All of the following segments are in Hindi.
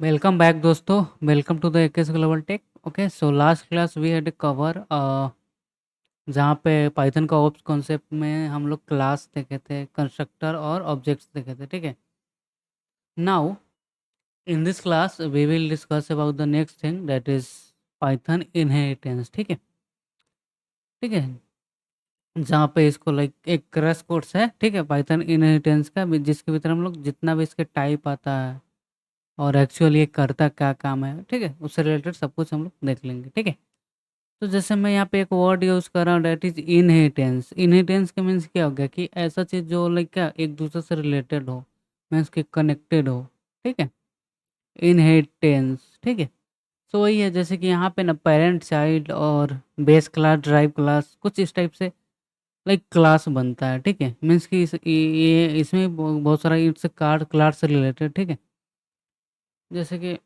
वेलकम बैक दोस्तों। Welcome to the aces global tech. Okay, so last class we had cover जहाँ पे पाइथन का ओप्स कॉन्सेप्ट में हम लोग क्लास देखे थे, कंस्ट्रक्टर और ऑब्जेक्ट्स देखे थे। ठीक है, now in this class we will discuss about the next thing that is Python inheritance. ठीक है, ठीक है, जहाँ पे इसको लाइक एक क्रैश कोर्स है। ठीक है, पाइथन इनहेरिटेंस का जिसके भीतर हम लोग जितना भी इसके टाइप आता है और एक्चुअली ये करता क्या काम है, ठीक है, उससे रिलेटेड सब कुछ हम लोग देख लेंगे। ठीक है, तो जैसे मैं यहाँ पे एक वर्ड यूज़ कर रहा हूँ डेट इज इनहेरिटेंस। इनहेरिटेंस का मीन्स क्या हो गया कि ऐसा चीज़ जो लाइक क्या एक दूसरे से रिलेटेड हो, मीन्स कि कनेक्टेड हो। ठीक है, इनहेरिटेंस। ठीक है, तो वही है जैसे कि यहाँ पे ना पेरेंट चाइल्ड और बेस क्लास ड्राइव क्लास कुछ इस टाइप से लाइक क्लास बनता है। ठीक है, मीन्स कि ये इसमें बहुत सारा इट्स कार्ड क्लास से रिलेटेड। ठीक है, जैसे कि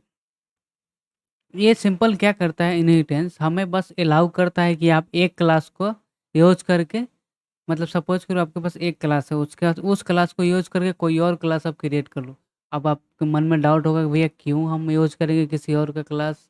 ये सिंपल क्या करता है, इनहेरिटेंस हमें बस अलाउ करता है कि आप एक क्लास को यूज करके, मतलब सपोज करो आपके पास एक क्लास है, उसके बाद उस क्लास को यूज करके कोई और क्लास आप क्रिएट कर लो। अब आपके मन में डाउट होगा कि भैया क्यों हम यूज करेंगे किसी और का क्लास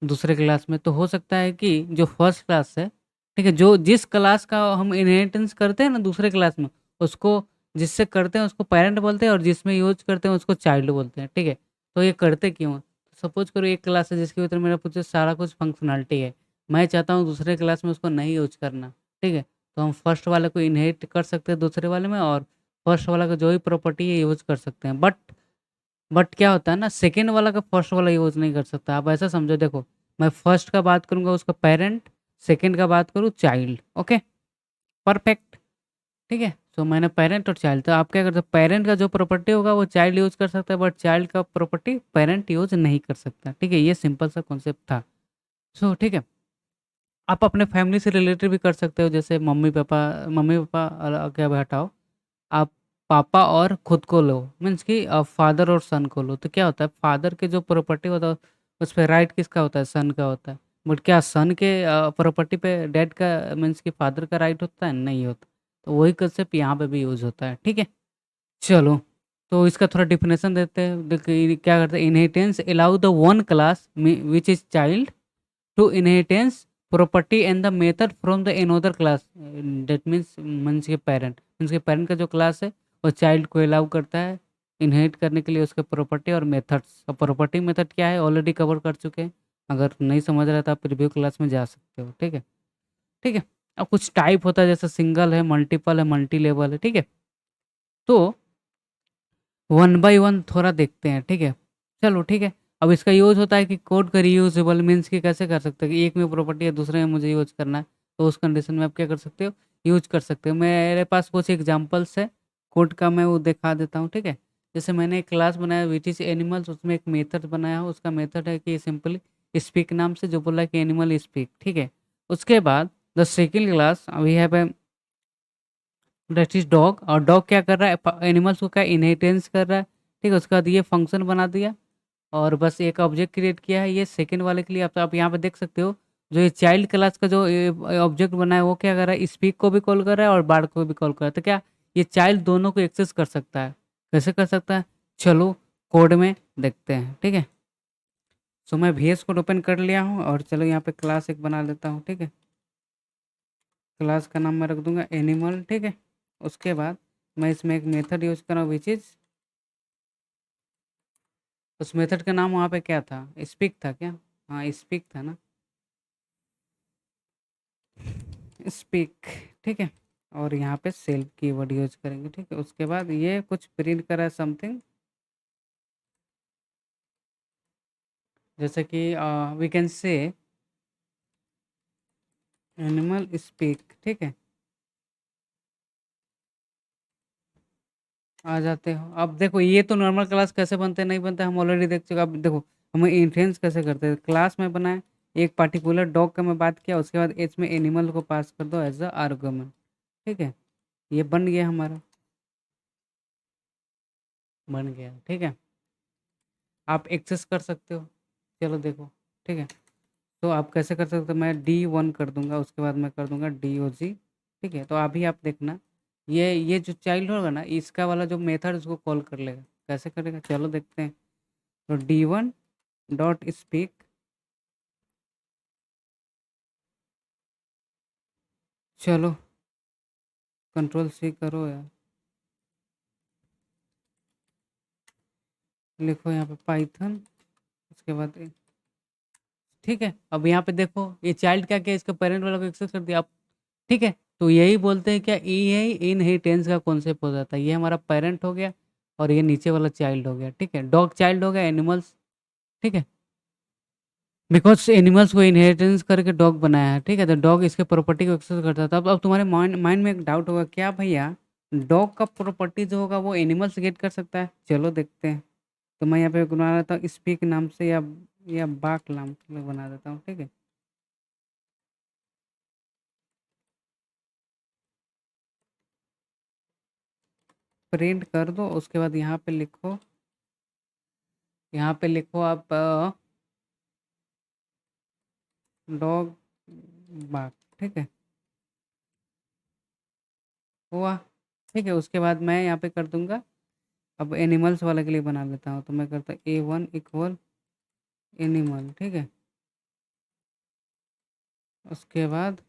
दूसरे क्लास में। तो हो सकता है कि जो फर्स्ट क्लास है, ठीक है, जो जिस क्लास का हम इनहेरिटेंस करते हैं ना दूसरे क्लास में, उसको जिससे करते हैं उसको पेरेंट बोलते हैं और जिसमें यूज करते हैं उसको चाइल्ड बोलते हैं। ठीक है, तो ये करते क्यों हैं? सपोज करो एक क्लास है जिसके भीतर मेरा कुछ सारा कुछ फंक्शनलिटी है, मैं चाहता हूँ दूसरे क्लास में उसको नहीं यूज करना। ठीक है, तो हम फर्स्ट वाले को इनहेरिट कर सकते हैं दूसरे वाले में, और फर्स्ट वाला का जो भी प्रॉपर्टी है यूज कर सकते हैं। बट क्या होता है ना, सेकेंड वाला का फर्स्ट वाला यूज नहीं कर सकता। आप ऐसा समझो, देखो मैं फर्स्ट का बात करूंगा उसका पेरेंट, सेकेंड का बात करूँ चाइल्ड। Okay, perfect. ठीक है, सो मैंने पेरेंट और चाइल्ड, तो आप क्या करते हो, पेरेंट का जो प्रॉपर्टी होगा वो चाइल्ड यूज कर सकता है, बट चाइल्ड का प्रॉपर्टी पेरेंट यूज नहीं कर सकता। ठीक है, ये सिंपल सा कॉन्सेप्ट था। सो ठीक है, आप अपने फैमिली से रिलेटेड भी कर सकते हो, जैसे मम्मी पापा के हटाओ, आप पापा और खुद को लो, मीन्स कि फादर और सन को लो। तो क्या होता है, फादर के जो प्रॉपर्टी होता है उस पर राइट किसका होता है, सन का होता है। बट क्या सन के प्रॉपर्टी पे डैड का मीन्स कि फादर का राइट होता है, नहीं होता। तो वही कंसेप्ट यहाँ पे भी यूज होता है। ठीक है, चलो, तो इसका थोड़ा डिफिनेशन देते हैं। देखिए क्या करते हैं, inheritance allow the one class which is child to inheritance property and the method from the another class, that means के पेरेंट मीन्स के पेरेंट का जो क्लास है वो चाइल्ड को अलाउ करता है इनहेरिट करने के लिए उसके प्रॉपर्टी और मेथड्स। और प्रॉपर्टी मेथड क्या है ऑलरेडी कवर कर चुके हैं, अगर नहीं समझ रहा था आप प्रीव्यू क्लास में जा सकते हो। ठीक है, ठीक है। अब कुछ टाइप होता है, जैसे सिंगल है, मल्टीपल है, मल्टी लेवल है। ठीक है, तो वन बाय वन थोड़ा देखते हैं। ठीक है, चलो ठीक है। अब इसका यूज होता है कि कोड का रीयूजेबल मीन्स कि कैसे कर सकते हैं कि एक में प्रॉपर्टी है दूसरे में मुझे यूज करना है, तो उस कंडीशन में आप क्या कर सकते हो, यूज कर सकते हो। मेरे पास कुछ एग्जांपल्स है कोड का, मैं वो दिखा देता हूँ। ठीक है, जैसे मैंने एक क्लास बनाया विच इज एनिमल्स, उसमें एक मेथड बनाया हो, उसका मेथड है कि सिंपली स्पीक नाम से जो बोला है कि एनिमल स्पीक। ठीक है, उसके बाद the second class we have that is dog, और डॉग क्या कर रहा है, एनिमल्स को क्या इनहेरिटेंस कर रहा है। ठीक है, उसके बाद ये फंक्शन बना दिया और बस एक ऑब्जेक्ट क्रिएट किया है। ये सेकंड वाले के लिए आप यहाँ पे देख सकते हो, जो ये चाइल्ड क्लास का जो ऑब्जेक्ट बना है वो क्या कर रहा है, स्पीक को भी कॉल कर रहा है और बार्ड को भी कॉल कर रहा है। तो क्या ये चाइल्ड दोनों को एक्सेस कर सकता है, कैसे कर सकता है, चलो कोड में देखते हैं। ठीक है, सो मैं VS कोड ओपन कर लिया हूँ और चलो यहाँ पे क्लास एक बना लेता हूँ। ठीक है, क्लास का नाम मैं रख दूंगा एनिमल। ठीक है, उसके बाद मैं इसमें एक मेथड यूज कर रहा हूँ विच इज, उस मेथड का नाम वहाँ पे क्या था, स्पीक था क्या, हाँ स्पीक था ना, स्पीक। ठीक है, और यहाँ पे सेल्फ कीवर्ड यूज करेंगे। ठीक है, उसके बाद ये कुछ प्रिंट करा समथिंग, जैसे कि we can say animal speak. ठीक है, आ जाते हो। अब देखो ये तो नॉर्मल क्लास कैसे बनते हैं नहीं बनते हम ऑलरेडी देख चुके। अब देखो हमें इन्फ्लुएंस कैसे करते हैं, क्लास में बनाए एक पार्टिकुलर डॉग का मैं बात किया, उसके बाद इसमें एनिमल को पास कर दो एज अ आर्गुमेंट। ठीक है, ये बन गया हमारा, बन गया। ठीक है, आप एक्सेस कर सकते हो, चलो देखो। ठीक है, तो आप कैसे कर सकते हो, मैं D1 कर दूंगा, उसके बाद मैं कर दूंगा DOG। ठीक है, तो अभी आप देखना ये जो चाइल्ड होगा ना इसका वाला जो मेथड उसको कॉल कर लेगा, कैसे करेगा चलो देखते हैं। तो D1 डॉट स्पीक, चलो कंट्रोल सी करो यार, लिखो यहाँ पे पाइथन, उसके बाद ठीक है। अब यहाँ पे देखो ये चाइल्ड क्या क्या इसका पेरेंट वाला को एक्सेस कर दिया अब, ठीक है। तो यही बोलते हैं क्या, यही इनहेरिटेंस का कॉन्सेप्ट हो जाता है। ये हमारा पेरेंट हो गया और ये नीचे वाला चाइल्ड हो गया, ठीक है। डॉग चाइल्ड हो गया एनिमल्स, ठीक है। बिकॉज एनिमल्स को इनहेरिटेंस करके डॉग बनाया है, ठीक है। तो डॉग इसके प्रॉपर्टी को एक्सेस करता था। अब तुम्हारे माइंड माइंड में एक डाउट होगा, क्या भैया डॉग का प्रॉपर्टी जो होगा वो एनिमल से गेट कर सकता है? चलो देखते हैं। तो मैं यहाँ पे बना देता हूँ स्पीक नाम से, या बाक नाम से बना देता हूँ, ठीक है। प्रिंट कर दो, उसके बाद यहाँ पे लिखो आप डॉग बाक, ठीक है। हुआ, ठीक है। उसके बाद मैं यहाँ पे कर दूंगा, अब एनिमल्स वाला के लिए बना लेता हूँ। तो मैं करता हूँ A1 इक्वल एनिमल, ठीक है। उसके बाद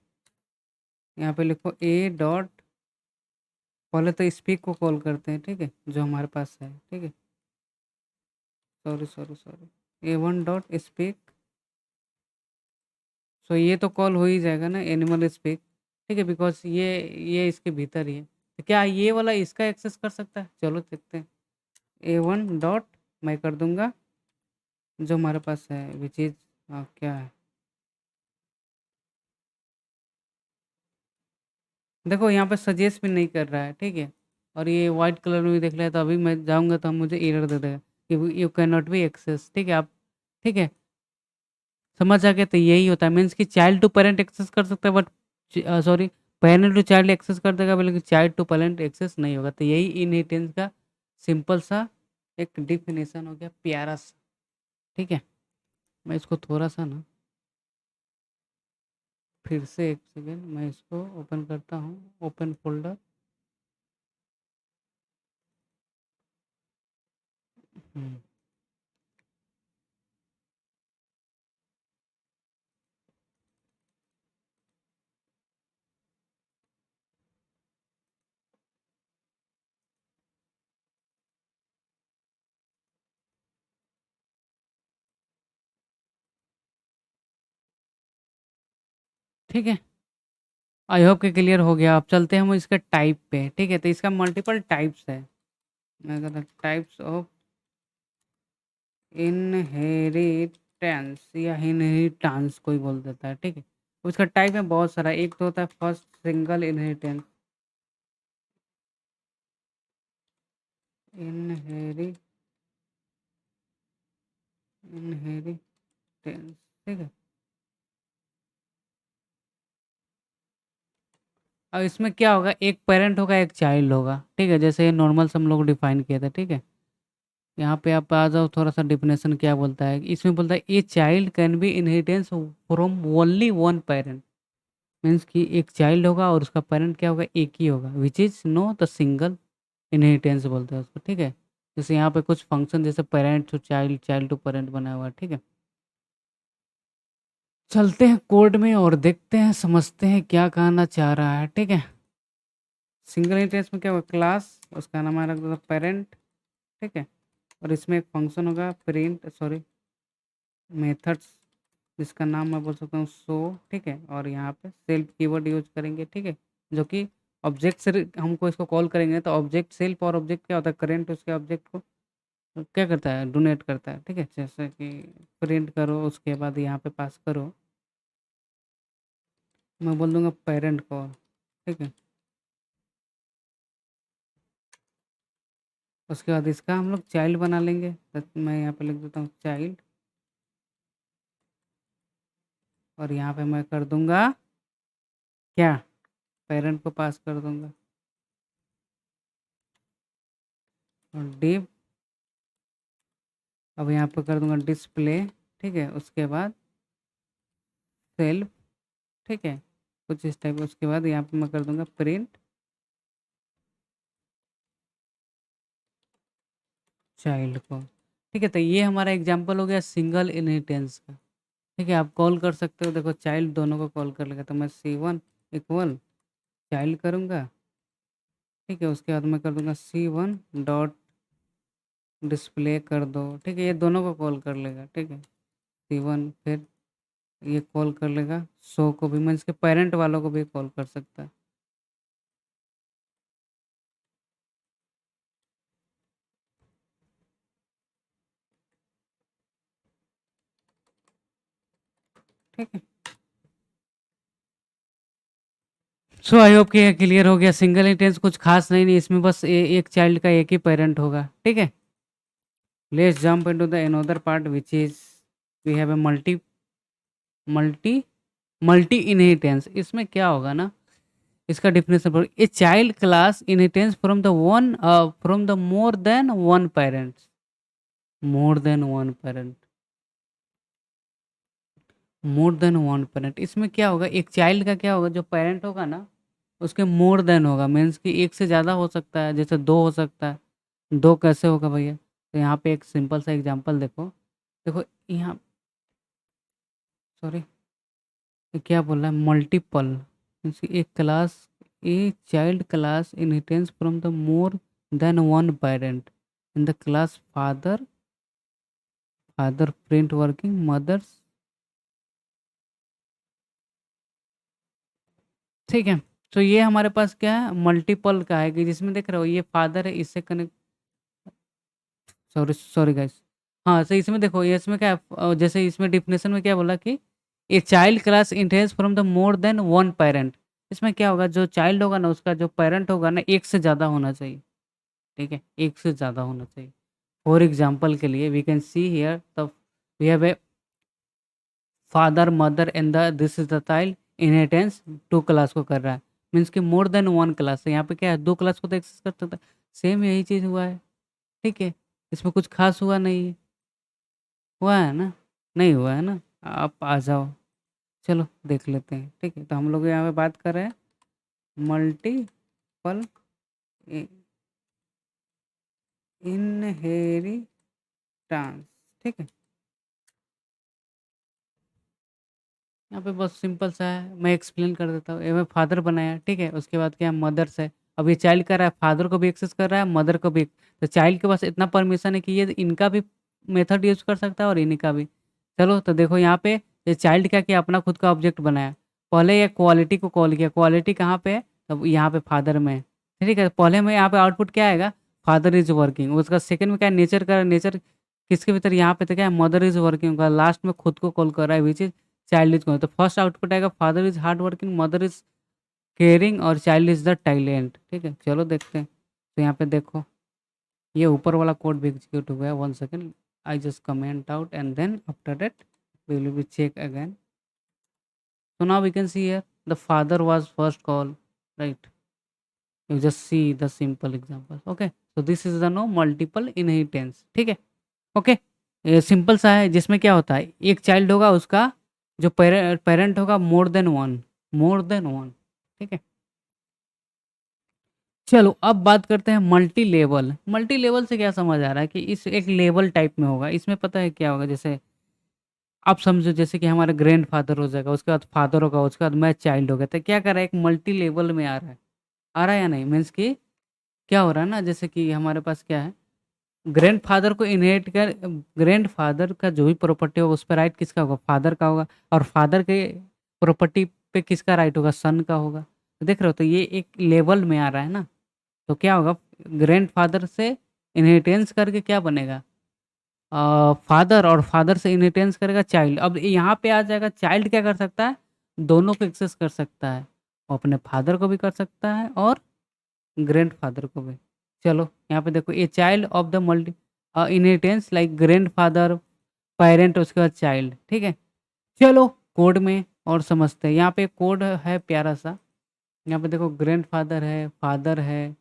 यहाँ पे लिखो ए डॉट, पहले तो स्पीक को कॉल करते हैं, ठीक है, जो हमारे पास है, ठीक है। Sorry sorry sorry, A1 dot speak. So ये तो कॉल हो ही जाएगा ना एनिमल स्पीक, ठीक है, बिकॉज ये इसके भीतर ही है। तो क्या ये वाला इसका एक्सेस कर सकता है? चलो देखते हैं। A1 डॉट, मैं कर दूंगा जो हमारे पास है विच इज क्या है, देखो यहाँ पे सजेस्ट भी नहीं कर रहा है, ठीक है। और ये वाइट कलर में भी देख लिया, तो अभी मैं जाऊँगा तो मुझे एरर दे देगा कि you can not be access, ठीक है आप, ठीक है। समझ आ गया? तो यही होता है, मीन्स कि चाइल्ड टू पेरेंट एक्सेस कर सकता है, but sorry, parent to child access कर देगा, लेकिन चाइल्ड टू पेरेंट एक्सेस नहीं होगा। तो यही इनहेरिटेंस का सिंपल सा एक डिफिनेशन हो गया, प्यारा सा, ठीक है। मैं इसको थोड़ा सा ना, फिर से एक सेकेंड, मैं इसको ओपन करता हूँ, ओपन फोल्डर। हम्म, ठीक है। आई होप कि क्लियर हो गया। अब चलते हैं हम इसके टाइप पे, ठीक है। तो इसका मल्टीपल टाइप्स है, अगर टाइप्स ऑफ इनहेरिटेंस या इनहेरिटेंस कोई बोल देता है, ठीक है। उसका टाइप में बहुत सारा, एक तो होता है फर्स्ट सिंगल इनहेरिटेंस, इनहेरि इनहेरिटेंस, ठीक है। अब इसमें क्या होगा, एक पेरेंट होगा एक चाइल्ड होगा, ठीक है, जैसे नॉर्मल से हम लोग डिफाइन किए थे, ठीक है। यहाँ पे आप आ जाओ, थोड़ा सा डिफिनेशन क्या बोलता है इसमें, बोलता है a child can be inheritance from only one parent. Means कि एक चाइल्ड होगा और उसका पेरेंट क्या होगा, एक ही होगा, which is know the single inheritance बोलते हैं उसको, ठीक है। जैसे यहाँ पे कुछ फंक्शन जैसे parent to child, child to parent बना हुआ है, ठीक है। चलते हैं कोड में और देखते हैं, समझते हैं क्या कहना चाह रहा है, ठीक है। सिंगल इनहेरिटेंस में क्या होगा, क्लास, उसका नाम रख दो पेरेंट, ठीक है। और इसमें एक फंक्शन होगा प्रिंट, सॉरी, मेथड्स, जिसका नाम मैं बोल सकता हूँ शो, ठीक है। और यहाँ पे सेल्फ कीवर्ड यूज करेंगे, ठीक है, जो कि ऑब्जेक्ट से हमको इसको कॉल करेंगे। तो ऑब्जेक्ट सेल्फ, और ऑब्जेक्ट क्या होता है, करेंट, उसके ऑब्जेक्ट को क्या करता है, डोनेट करता है, ठीक है। जैसे कि प्रिंट करो, उसके बाद यहाँ पे पास करो, मैं बोल दूंगा पेरेंट कॉल, ठीक है। उसके बाद इसका हम लोग चाइल्ड बना लेंगे, तो मैं यहाँ पे लिख देता हूँ चाइल्ड, और यहाँ पे मैं कर दूंगा क्या, पेरेंट को पास कर दूंगा, और डिव, अब यहाँ पे कर दूंगा डिस्प्ले, ठीक है। उसके बाद सेल्फ, ठीक है, कुछ इस टाइप। उसके बाद यहाँ पे मैं कर दूंगा प्रिंट चाइल्ड को। ठीक है, तो ये हमारा एग्जांपल हो गया सिंगल इनहेरिटेंस का। ठीक है, आप कॉल कर सकते हो, देखो चाइल्ड दोनों को कॉल कर लेगा, तो मैं C1 इक्वल चाइल्ड करूँगा। ठीक है, उसके बाद मैं कर दूँगा C1 डॉट डिस्प्ले कर दो। ठीक है, ये दोनों को कॉल कर लेगा। ठीक है, C1 फिर ये कॉल कर लेगा शो को भी, मैं इसके पेरेंट वालों को भी कॉल कर सकता है। ठीक है, सो आई होप कि ये क्लियर हो गया। सिंगल इंटेंस कुछ खास नहीं इसमें, बस एक चाइल्ड का एक ही पेरेंट होगा। ठीक है, let's jump into the another part which is we have a multi multi inheritance. इसमें क्या होगा ना, इसका डिफिनेशन पर a child class inheritance from the more than one parent. More than one parent, इसमें क्या होगा, एक चाइल्ड का क्या होगा, जो पेरेंट होगा ना उसके मोर देन होगा, मीन्स कि एक से ज़्यादा हो सकता है, जैसे दो हो सकता है। दो कैसे होगा भैया, तो यहाँ पे एक सिंपल सा एग्जांपल देखो। देखो यहाँ, सॉरी, ये क्या बोल रहा है, मल्टीपल मीन्स एक class, A child class inheritance from the more than one parent in the class father, father print working mothers. ठीक है, तो ये हमारे पास क्या है, मल्टीपल का है, कि जिसमें देख रहे हो ये फादर है, इससे कनेक्ट, सॉरी सॉरी गाइस। हाँ, तो इसमें देखो, ये इसमें क्या है, जैसे इसमें डिफिनेशन में क्या बोला कि ए child class intense from the more than one parent. इसमें क्या होगा, जो चाइल्ड होगा ना उसका जो पेरेंट होगा ना एक से ज़्यादा होना चाहिए। ठीक है, एक से ज़्यादा होना चाहिए। फॉर एग्जाम्पल के लिए we can see here the we have a father mother and the this is the child inheritance to class को कर रहा है, मीन्स कि मोर देन वन क्लास है, यहाँ पे क्या है, दो क्लास को तो एक्सेस कर सकता है। सेम यही चीज़ हुआ है। ठीक है, इसमें कुछ खास हुआ नहीं है। हुआ है ना, नहीं हुआ है ना, आप आ जाओ, चलो देख लेते हैं। ठीक है, तो हम लोग यहाँ पे बात कर रहे हैं मल्टीपल इनहेरिटेंस। ठीक है, यहाँ पे बहुत सिंपल सा है, मैं एक्सप्लेन कर देता हूँ। ये मैं फादर बनाया, ठीक है, उसके बाद क्या मदर्स है। अब ये चाइल्ड कर रहा है, फादर को भी एक्सेस कर रहा है, मदर को भी। तो चाइल्ड के पास इतना परमिशन है कि ये इनका भी मेथड यूज कर सकता है और इनका भी। चलो तो देखो यहाँ पे ये चाइल्ड क्या किया, अपना खुद का ऑब्जेक्ट बनाया। पहले ये क्वालिटी को कॉल किया, क्वालिटी कहाँ पे है, तब यहाँ पे फादर में है। ठीक है, पहले में यहाँ पे आउटपुट क्या आएगा, फादर इज वर्किंग। उसका सेकंड में क्या है, नेचर का, नेचर किसके भीतर, यहाँ पे तो क्या है, मदर इज वर्किंग का, लास्ट में खुद को कॉल कर रहा है विच इज चाइल्ड इज कौन, तो फर्स्ट आउटपुट आएगा father is hard working, mother is caring और चाइल्ड इज द टैलेंट। ठीक है, चलो देखते हैं। तो यहाँ पे देखो ये ऊपर वाला कोड भी एग्जीक्यूट हुआ है, 1 second, I just comment out and then after that we will be check again. So now we can see here the father was first call, right? You just see the simple example. Okay, so this is the no multiple inheritance. ठीक है, ओके, ये सिंपल सा है, जिसमें क्या होता है, एक चाइल्ड होगा, उसका जो पेरेंट होगा मोर देन वन। ठीक है, चलो अब बात करते हैं मल्टी लेवल। मल्टी लेवल से क्या समझ आ रहा है कि इस एक लेवल टाइप में होगा। इसमें पता है क्या होगा, जैसे आप समझो, जैसे कि हमारा ग्रैंड फादर हो जाएगा, उसके बाद फादर होगा, उसके बाद मैं चाइल्ड हो गया, तो क्या कर रहा है, एक मल्टी लेवल में आ रहा है। आ रहा है या नहीं, मीन्स कि क्या हो रहा है ना, जैसे कि हमारे पास क्या है, ग्रैंडफ़ादर को इनहेरिट कर, ग्रैंडफ़ादर का जो भी प्रॉपर्टी होगा उस पे राइट किसका होगा, फ़ादर का होगा। और फ़ादर के प्रॉपर्टी पे किसका राइट होगा, सन का होगा। तो देख रहे हो, तो ये एक लेवल में आ रहा है ना। तो क्या होगा, ग्रैंडफ़ादर से इनहेरिटेंस करके क्या बनेगा, फ़ादर, और फ़ादर से इनहेरिटेंस करेगा चाइल्ड। अब यहाँ पे आ जाएगा, चाइल्ड क्या कर सकता है, दोनों को एक्सेस कर सकता है। वो अपने फ़ादर को भी कर सकता है और ग्रैंडफ़ादर को भी। चलो यहाँ पे देखो, a child of the multi inheritance like grandfather, parent, उसके बाद चाइल्ड। ठीक है, चलो कोड में और समझते हैं। यहाँ पे कोड है प्यारा सा। यहाँ पे देखो ग्रैंडफ़ादर है, फादर है,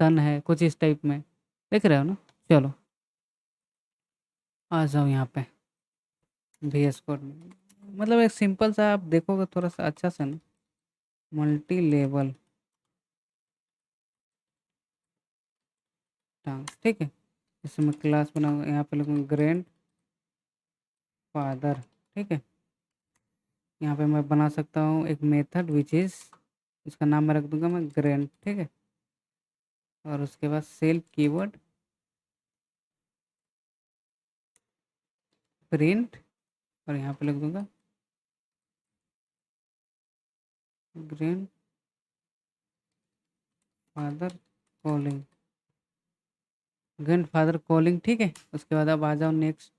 सन है, कुछ इस टाइप में, देख रहे हो ना। चलो आ जाओ यहाँ पे VS कोड में, मतलब एक सिंपल सा, आप देखोगे थोड़ा सा अच्छा से ना, मल्टी लेवल टास्क। ठीक है, इसमें क्लास बनाऊंगा, यहाँ पे लिखूँगा ग्रैंड फादर। ठीक है, यहाँ पे मैं बना सकता हूँ एक मेथड विच इज़, इसका नाम मैं रख दूंगा मैं ग्रैंड। ठीक है, और उसके बाद सेल्फ कीवर्ड प्रिंट, और यहाँ पे लिख दूंगा grand father calling, grand father calling. ठीक है, उसके बाद अब आ जाओ नेक्स्ट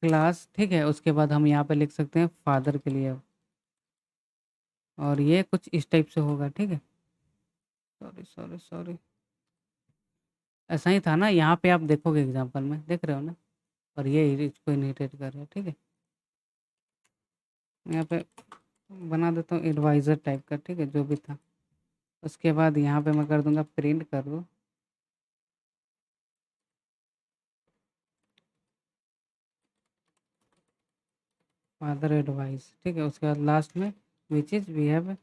क्लास। ठीक है, उसके बाद हम यहाँ पे लिख सकते हैं फादर के लिए, और ये कुछ इस टाइप से होगा। ठीक है, सॉरी सॉरी सॉरी, ऐसा ही था ना, यहाँ पे आप देखोगे एग्जांपल में, देख रहे हो ना, और ये इसको इनहेरिट कर रहे हैं। ठीक है, यहाँ पे बना देता हूँ एडवाइज़र टाइप का। ठीक है, जो भी था, उसके बाद यहाँ पे मैं कर दूंगा प्रिंट कर दो फादर एडवाइस। ठीक है, उसके बाद लास्ट में विच इज़ वी हैव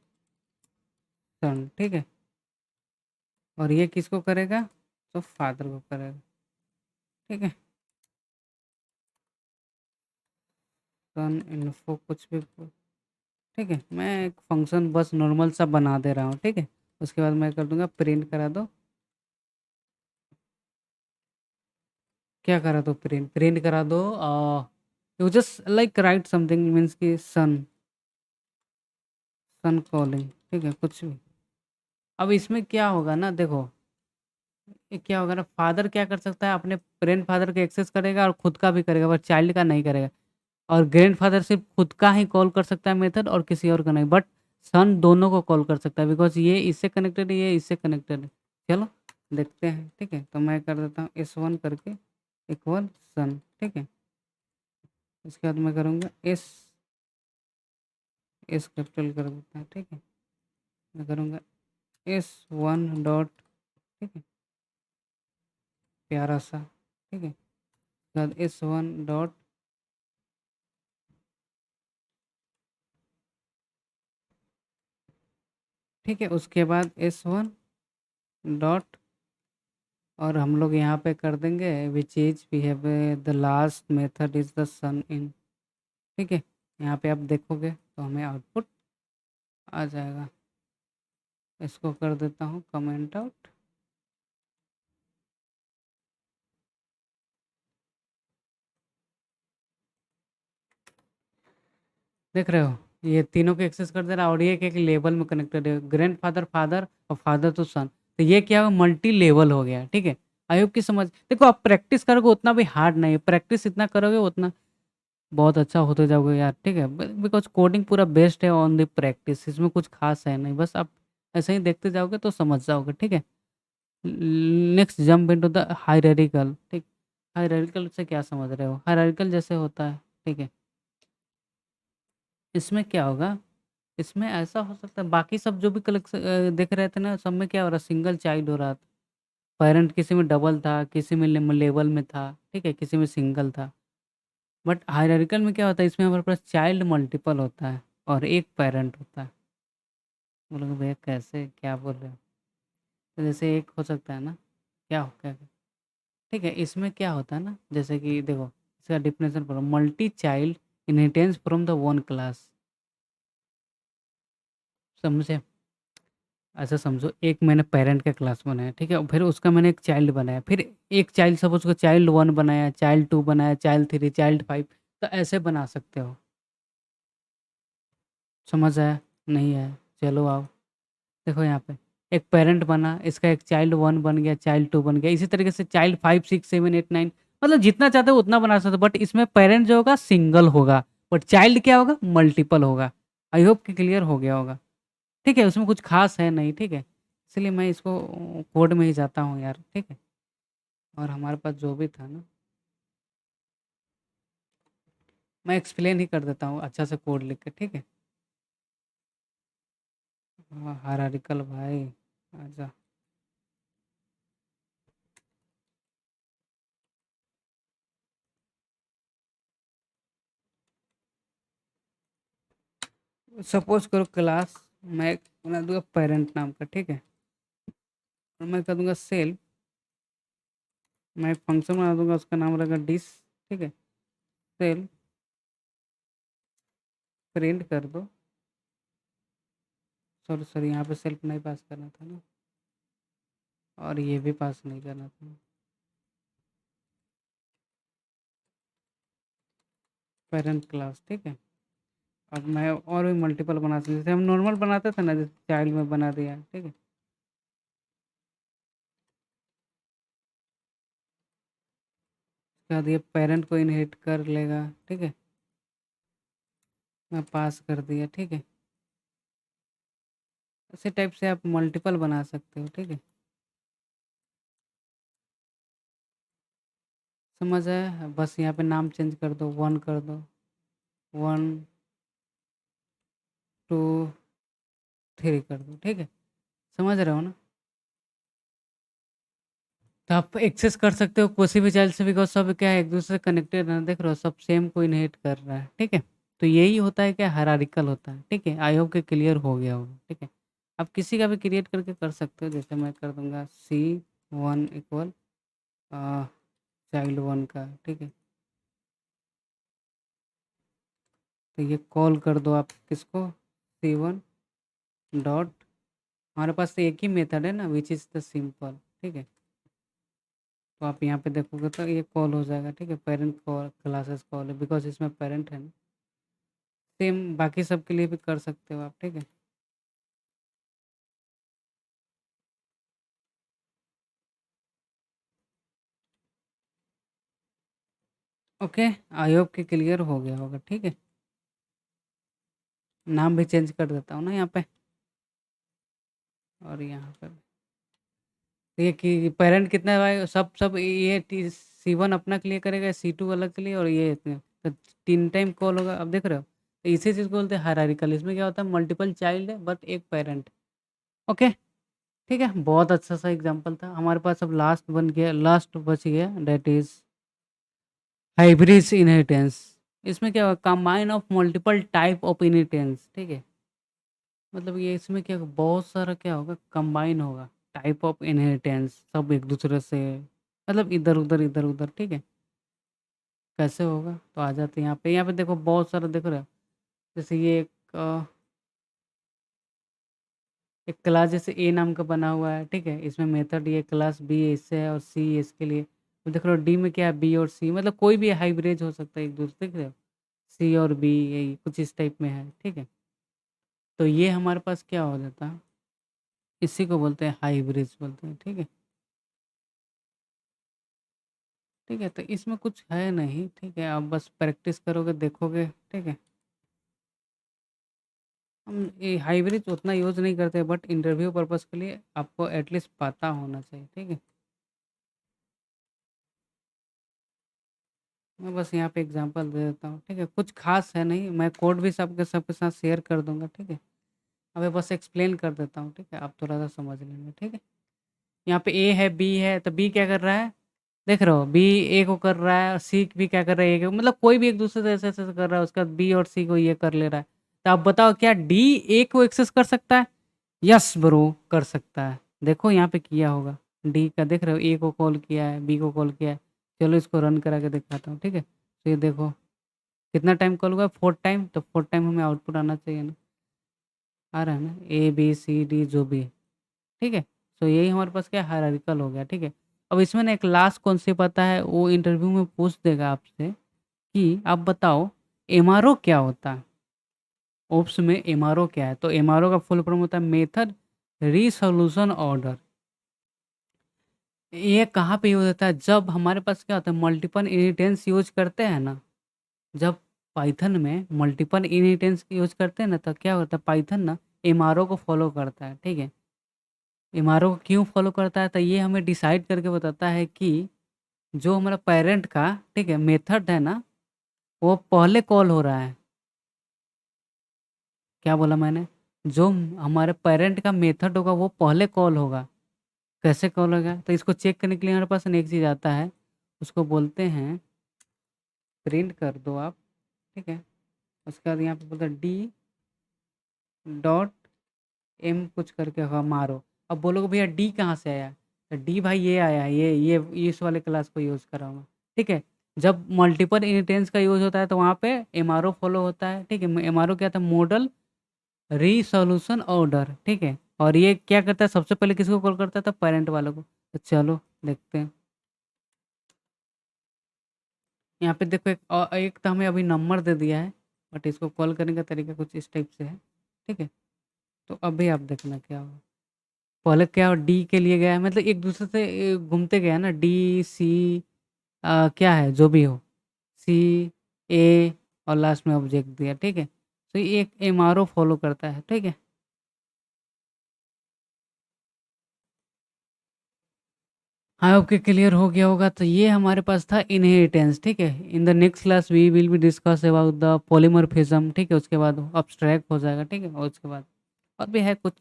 सन। ठीक है, और ये किसको करेगा, तो फादर को करेगा। ठीक है, सन इन्फो कुछ भी। ठीक है, मैं एक फंक्शन बस नॉर्मल सा बना दे रहा हूँ। ठीक है, उसके बाद मैं कर दूंगा प्रिंट करा दो। क्या करा दो, प्रिंट प्रिंट करा दो, you just like right something means कि सन, सन कॉलिंग। ठीक है, कुछ भी। अब इसमें क्या होगा ना, देखो ये क्या होगा ना, फादर क्या कर सकता है, अपने ग्रैंड फादर को एक्सेस करेगा और खुद का भी करेगा, बट चाइल्ड का नहीं करेगा। और ग्रैंड फादर सिर्फ खुद का ही कॉल कर सकता है मेथड, और किसी और का नहीं, बट सन दोनों को कॉल कर सकता है, बिकॉज ये इससे कनेक्टेड है, ये इससे कनेक्टेड है। चलो देखते हैं। ठीक है, तो मैं कर देता हूँ S1 करके इक्वल सन। ठीक है, उसके बाद मैं करूँगा एस कैपिटल कर देता है। ठीक है, मैं करूँगा S1 डॉट। ठीक है, प्यारा सा। ठीक है, उसके बाद S1 डॉट। ठीक है, उसके बाद S1 डॉट, और हम लोग यहाँ पे कर देंगे which is we have the last method is the sun in. ठीक है, यहाँ पे आप देखोगे तो हमें आउटपुट आ जाएगा। इसको कर देता हूँ कमेंट आउट। देख रहे हो, ये तीनों को एक्सेस कर दे रहा है, और ये एक लेवल में कनेक्टेड है, ग्रैंड फादर फादर और फादर टू सन। तो ये क्या हो, मल्टी लेवल हो गया। ठीक है, आई होप की समझ। देखो आप प्रैक्टिस करोगे उतना भी हार्ड नहीं है, प्रैक्टिस इतना करोगे उतना बहुत अच्छा होते जाओगे यार। ठीक है, बिकॉज कोडिंग पूरा बेस्ड है ऑन द प्रैक्टिस, इसमें कुछ खास है नहीं, बस आप ऐसे ही देखते जाओगे तो समझ जाओगे। ठीक है, next jump into the hierarchical. ठीक, हायरार्किकल से क्या समझ रहे हो, हायरार्किकल जैसे होता है। ठीक है, इसमें क्या होगा, इसमें ऐसा हो सकता है, बाकी सब जो भी कलेक्शन देख रहे थे ना, सब में क्या हो रहा, सिंगल चाइल्ड हो रहा था। पेरेंट किसी में डबल था, किसी में लेवल में था। ठीक है, किसी में सिंगल था। बट हायरार्किकल में क्या होता है, इसमें हमारे पास चाइल्ड मल्टीपल होता है और एक पेरेंट होता है। बोलोगे भैया कैसे, क्या बोल रहे हो, तो जैसे एक हो सकता है ना, क्या हो क्या। ठीक है, इसमें क्या होता है ना, जैसे कि देखो इसका डिफिनेशन पढ़ो, multi child inheritance from the one class. समझे, ऐसा समझो, एक मैंने पेरेंट का क्लास बनाया। ठीक है, फिर उसका मैंने एक चाइल्ड बनाया, फिर एक चाइल्ड सपोज को चाइल्ड 1 बनाया, चाइल्ड 2 बनाया, चाइल्ड 3, चाइल्ड 5। तो ऐसे बना सकते हो। समझ आया, नहीं आया, चलो आओ। देखो यहाँ पे एक पेरेंट बना, इसका एक चाइल्ड 1 बन गया, चाइल्ड 2 बन गया, इसी तरीके से चाइल्ड 5 6 7 8 9, मतलब जितना चाहते हो उतना बना सकते हो, बट इसमें पेरेंट जो होगा सिंगल होगा, बट चाइल्ड क्या होगा, मल्टीपल होगा। आई होप कि क्लियर हो गया होगा। ठीक है, उसमें कुछ खास है नहीं। ठीक है, इसलिए मैं इसको कोड में ही जाता हूँ यार। ठीक है, और हमारे पास जो भी था ना, मैं एक्सप्लेन ही कर देता हूँ अच्छा से कोड लिख के। ठीक है, हाँ हायरार्किकल भाई, आजा। सपोज करो क्लास, मैं बना दूंगा पेरेंट नाम का। ठीक है, और मैं कर दूंगा सेल्फ मैं एक फंक्शन बना दूंगा, उसका नाम रहेगा डिस। ठीक है, सेल प्रिंट कर दो। सॉरी सॉरी, यहाँ पे सेल्फ नहीं पास करना था ना, और ये भी पास नहीं करना था। पेरेंट क्लास, ठीक है। अब मैं और भी मल्टीपल बना सकते, जैसे हम नॉर्मल बनाते थे ना, जैसे चाइल्ड में बना दिया, ठीक है। उसके बाद ये पेरेंट को इनहेरिट कर लेगा, ठीक है। मैं पास कर दिया, ठीक है। इसी टाइप से आप मल्टीपल बना सकते हो, ठीक है। समझ आया? बस यहाँ पे नाम चेंज कर दो, 1 कर दो, 1 2 3 कर दो, ठीक है। समझ रहे हो ना? तो आप एक्सेस कर सकते हो किसी भी चाइल्ड से, बिकॉज़ सब क्या है, एक-दूसरे से कनेक्टेड है, देख रहे हो सब सेम को इनहेरिट कर रहा है, ठीक है? तो यही होता है क्या, हायरार्किकल होता है, ठीक है? आई होप कि क्लियर हो गया होगा, ठीक है? आप किसी का भी क्रिएट करके कर सकते हो, जैसे मैं कर दूँगा C1 इक्वल अ, चाइल्ड 1 का, ठीक है? तो ये कॉल कर दो आप किसको, C1 डॉट, हमारे पास तो एक ही मेथड है ना, व्हिच इज़ द सिंपल, ठीक है? तो आप यहाँ पे देखोगे तो ये कॉल हो जाएगा, ठीक है? पेरेंट कॉल क्लासेस कॉल है, बिकॉज़ इसमें पेरेंट है ना। सेम बाकी सब के लिए भी कर सकते हो आप, ठीक है? ओके, आई होप कि क्लियर हो गया होगा, ठीक है? नाम भी चेंज कर देता हूँ ना यहाँ पे, और यहाँ पे ये कि पेरेंट कितना भाई, सब सब ये C1 अपना के लिए करेगा, C2 अलग के लिए, और ये इतने तो 3 टाइम कॉल होगा। अब देख रहे हो? तो इसी चीज़ को बोलते हैं हायरार्किकल। इसमें क्या होता है, मल्टीपल चाइल्ड है बट एक पेरेंट। ओके, ठीक है? बहुत अच्छा सा एग्ज़ाम्पल था। हमारे पास अब लास्ट बच गया, दैट इज़ हाइब्रिड इनहेरिटेंस। इसमें क्या होगा, combine of multiple type of inheritance, ठीक है। मतलब ये इसमें क्या होगा, बहुत सारा क्या होगा, कंबाइन होगा, टाइप ऑफ इनहेरिटेंस सब एक दूसरे से, मतलब इधर उधर इधर उधर, ठीक है। कैसे होगा, तो आ जाते हैं यहाँ पे देखो बहुत सारा, देख रहे हो? जैसे ये एक क्लास जैसे ए नाम का बना हुआ है, ठीक है। इसमें मेथड ये क्लास बी इससे है और सी इसके लिए। तो देख रहे हो डी में क्या है, बी और सी, मतलब कोई भी हाइब्रिड हो सकता है एक दूसरे, देख रहे हो? सी और बी, यही कुछ इस टाइप में है, ठीक है। तो ये हमारे पास क्या हो जाता है, इसी को बोलते हैं हाइब्रिड बोलते हैं, ठीक है। ठीक है, तो इसमें कुछ है नहीं, ठीक है। आप बस प्रैक्टिस करोगे, देखोगे, ठीक है। हम ये हाइब्रिड उतना यूज़ नहीं करते, बट इंटरव्यू पर्पज़ के लिए आपको एटलीस्ट पता होना चाहिए, ठीक है। मैं बस यहाँ पे एग्जांपल दे देता हूँ, ठीक है। कुछ खास है नहीं, मैं कोड भी सबके सबके साथ शेयर कर दूंगा, ठीक है। अभी बस एक्सप्लेन कर देता हूँ, ठीक है, आप थोड़ा सा समझ लेंगे, ठीक है। यहाँ पे ए है, बी है, तो बी क्या कर रहा है, देख रहे हो? बी ए को कर रहा है, और सी भी क्या कर रहा है, ए को, मतलब कोई भी एक दूसरे से ऐसे ऐसे कर रहा है, उसके बाद बी और सी को ये कर ले रहा है। तो आप बताओ, क्या डी ए को एक्सेस कर सकता है? यस ब्रो, कर सकता है। देखो यहाँ पे किया होगा, डी का देख रहे हो, ए को कॉल किया है, बी को कॉल किया है। चलो इसको रन करा के दिखाता हूँ, ठीक है। तो ये देखो कितना टाइम कॉल हुआ, 4 टाइम, तो 4 टाइम हमें आउटपुट आना चाहिए ना, आ रहा है ना, ए बी सी डी जो भी है, ठीक है। तो यही हमारे पास क्या हायरार्किकल हो गया, ठीक है। अब इसमें ना एक लास्ट कॉन्सेप्ट आता है, वो इंटरव्यू में पूछ देगा आपसे कि आप बताओ एमआरओ क्या होता है। ओप्स में एमआरओ क्या है, तो एमआरओ का फुल फॉर्म होता है मेथड रिसोल्यूशन ऑर्डर। ये कहाँ पे यूज होता है, जब हमारे पास क्या होता है, मल्टीपल इनहेरिटेंस यूज करते हैं ना, जब पाइथन में मल्टीपल इनहेरिटेंस यूज करते हैं ना, तो क्या होता है, पाइथन ना एमआरओ को फॉलो करता है, ठीक है। एमआरओ को क्यों फॉलो करता है, तो ये हमें डिसाइड करके बताता है कि जो हमारा पेरेंट का, ठीक है, मेथड है ना, वो पहले कॉल हो रहा है। क्या बोला मैंने? जो हमारे पेरेंट का मेथड होगा वो पहले कॉल होगा। कैसे कॉल होगा, तो इसको चेक करने के लिए हमारे पास ना एक चीज़ आता है, उसको बोलते हैं, प्रिंट कर दो आप, ठीक है। उसके बाद यहाँ पे बोलता है डी डॉट एम कुछ करके होगा मारो। अब बोलोगे भैया डी कहाँ से आया, तो डी भाई ये आया, ये इस वाले क्लास को यूज़ कर रहा हूँ मैं, ठीक है। जब मल्टीपल इनहेरिटेंस का यूज़ होता है तो वहाँ पे एमआरओ फॉलो होता है, ठीक है। एमआरओ क्या था? मॉडल रीसोल्यूशन ऑर्डर, ठीक है। और ये क्या करता है? सबसे पहले किसको कॉल करता था? पेरेंट वालों को। तो चलो देखते हैं। यहाँ पे देखो एक तो हमें अभी नंबर दे दिया है, बट इसको कॉल करने का तरीका कुछ इस टाइप से है, ठीक है। तो अभी आप देखना क्या होगा। पहले क्या डी के लिए गया है, मतलब एक दूसरे से घूमते गया ना, डी सी क्या है जो भी हो, सी ए और लास्ट में ऑब्जेक्ट दिया, ठीक है। तो ये एक एमआरओ फॉलो करता है, ठीक है। आई होप कि क्लियर हो गया होगा। तो ये हमारे पास था इनहेरिटेंस, ठीक है। In the next class we will be discuss about the polymorphism, ठीक है। उसके बाद अब्स्ट्रैक्ट हो जाएगा, ठीक है। और उसके बाद और भी है कुछ,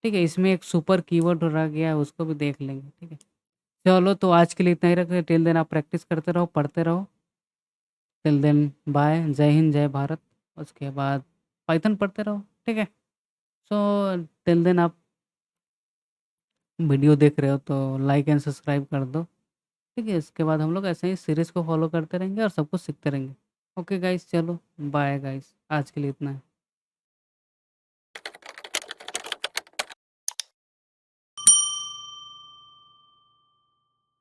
ठीक है। इसमें एक सुपर कीवर्ड रह गया है, उसको भी देख लेंगे, ठीक है। चलो तो आज के लिए इतना ही रखते हैं। टिल देन आप प्रैक्टिस करते रहो, पढ़ते रहो। टिल देन बाय, जय हिंद जय भारत। उसके बाद पाइथन पढ़ते रहो, ठीक है। सो टिल देन आप वीडियो देख रहे हो तो लाइक एंड सब्सक्राइब कर दो, ठीक है। इसके बाद हम लोग ऐसे ही सीरीज़ को फॉलो करते रहेंगे और सब कुछ सीखते रहेंगे। ओके गाइस, चलो बाय गाइस, आज के लिए इतना है।